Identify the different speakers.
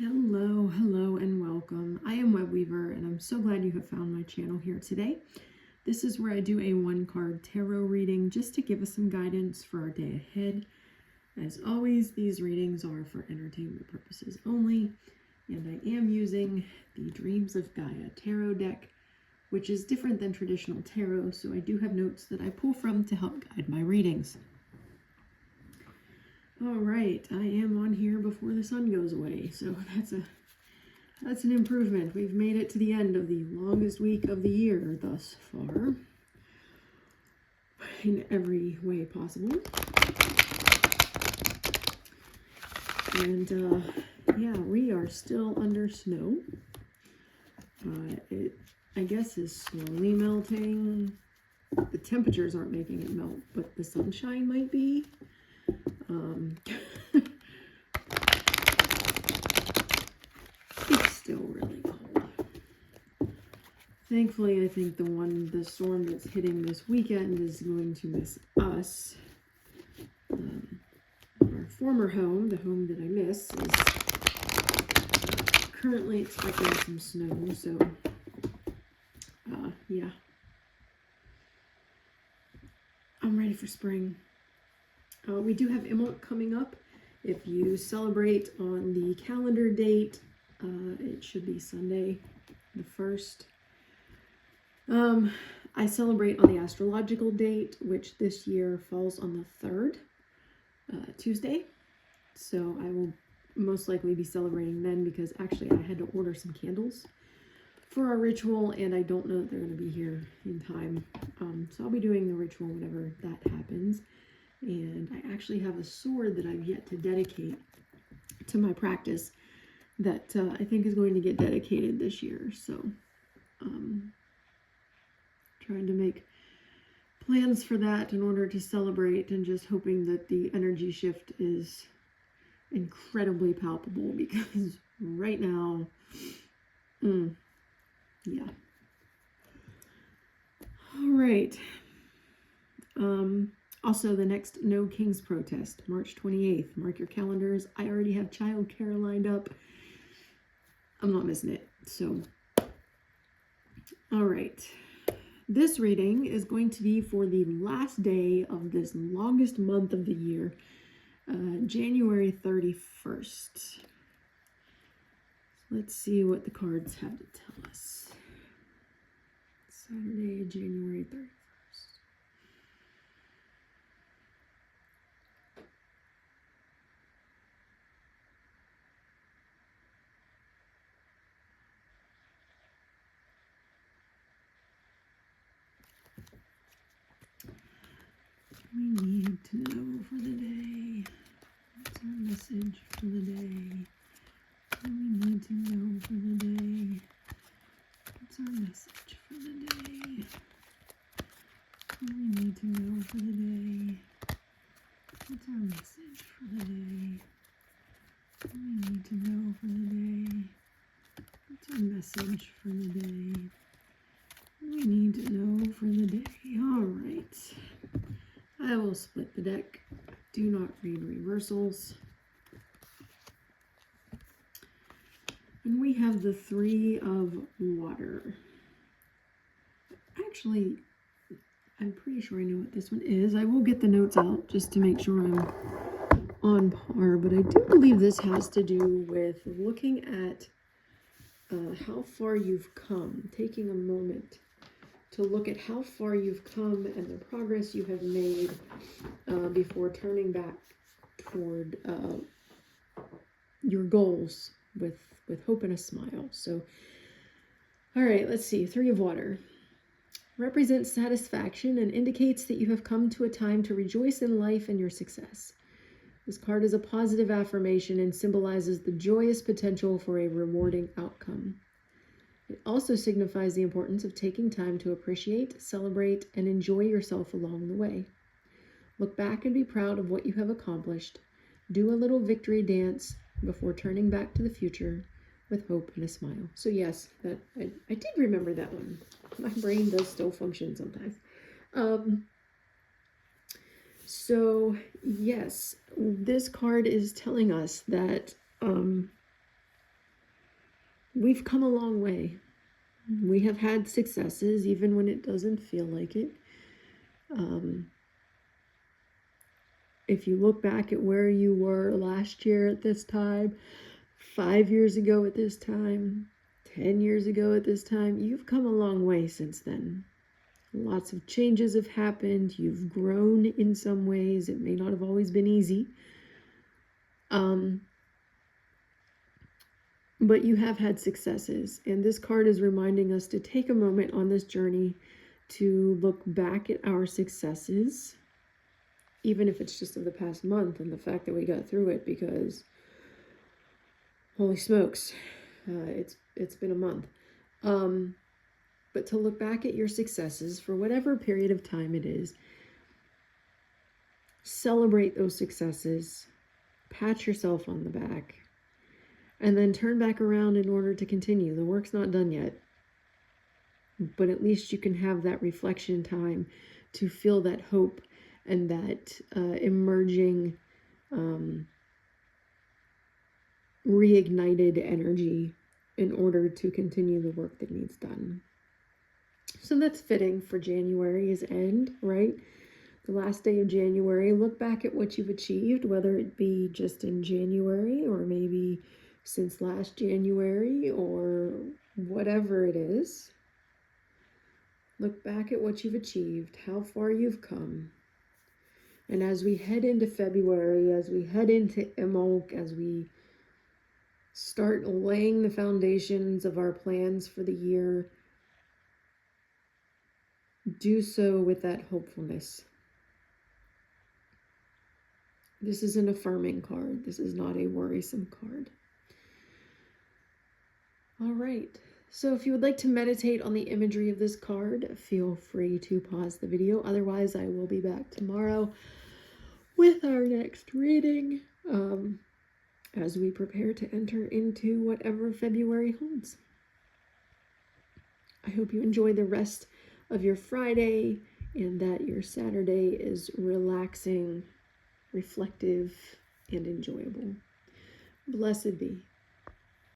Speaker 1: Hello, and welcome. I am Web Weaver, and I'm so glad you have found my channel here today. This is where I do a one-card tarot reading just to give us some guidance for our day ahead. As always, these readings are for entertainment purposes only, and I am using the Dreams of Gaia tarot deck, which is different than traditional tarot, so I do have notes that I pull from to help guide my readings. All right, I am on here before the sun goes away, so that's an improvement. We've made it to the end of the longest week of the year thus far, in every way possible. And yeah, we are still under snow. It, I guess, is slowly melting. The temperatures aren't making it melt, but the sunshine might be. It's still really cold. Thankfully, I think the storm that's hitting this weekend is going to miss us. Our former home, the home that I miss, is currently expecting some snow, so yeah. I'm ready for spring. We do have Imbolc coming up. If you celebrate on the calendar date, it should be Sunday the 1st. I celebrate on the astrological date, which this year falls on the 3rd, Tuesday. So I will most likely be celebrating then, because actually I had to order some candles for our ritual, and I don't know that they're going to be here in time. So I'll be doing the ritual whenever that happens. And I actually have a sword that I've yet to dedicate to my practice that I think is going to get dedicated this year. So trying to make plans for that in order to celebrate, and just hoping that the energy shift is incredibly palpable, because right now, yeah. All right. Also, the next No Kings protest, March 28th. Mark your calendars. I already have childcare lined up. I'm not missing it. So, all right. This reading is going to be for the last day of this longest month of the year, January 31st. Let's see what the cards have to tell us. Saturday, January 31st. We need to know for the day. What's our message for the day? What do we need to know for the day? What's our message for the day? What do we need to know for the day? What's our message for the day? What do we need to know for the day? What's our message for the day? What do we need to know for the day? All right. I will split the deck. Do not read reversals. And we have the 3 of Water. Actually, I'm pretty sure I know what this one is. I will get the notes out just to make sure I'm on par, but I do believe this has to do with looking at how far you've come, taking a moment to look at how far you've come and the progress you have made before turning back toward your goals with hope and a smile. So, all right, let's see. 3 of Water represents satisfaction and indicates that you have come to a time to rejoice in life and your success. This card is a positive affirmation and symbolizes the joyous potential for a rewarding outcome. It also signifies the importance of taking time to appreciate, celebrate, and enjoy yourself along the way. Look back and be proud of what you have accomplished. Do a little victory dance before turning back to the future with hope and a smile. So yes, that I did remember that one. My brain does still function sometimes. So yes, this card is telling us that we've come a long way. We have had successes, even when it doesn't feel like it. If you look back at where you were last year at this time, 5 years ago at this time, 10 years ago at this time, you've come a long way since then. Lots of changes have happened. You've grown in some ways. It may not have always been easy. But you have had successes. And this card is reminding us to take a moment on this journey to look back at our successes, even if it's just of the past month and the fact that we got through it, because holy smokes, it's been a month. But to look back at your successes for whatever period of time it is, celebrate those successes, pat yourself on the back, and then turn back around in order to continue. The work's not done yet, but at least you can have that reflection time to feel that hope and that emerging reignited energy in order to continue the work that needs done. So that's fitting for January's end, right? The last day of January, look back at what you've achieved, whether it be just in January or maybe since last January or whatever it is. Look back at what you've achieved, how far you've come. And as we head into February, as we head into Imbolc, as we start laying the foundations of our plans for the year, do so with that hopefulness. This is an affirming card. This is not a worrisome card. All right. So if you would like to meditate on the imagery of this card, feel free to pause the video. Otherwise, I will be back tomorrow with our next reading as we prepare to enter into whatever February holds. I hope you enjoy the rest of your Friday and that your Saturday is relaxing, reflective, and enjoyable. Blessed be.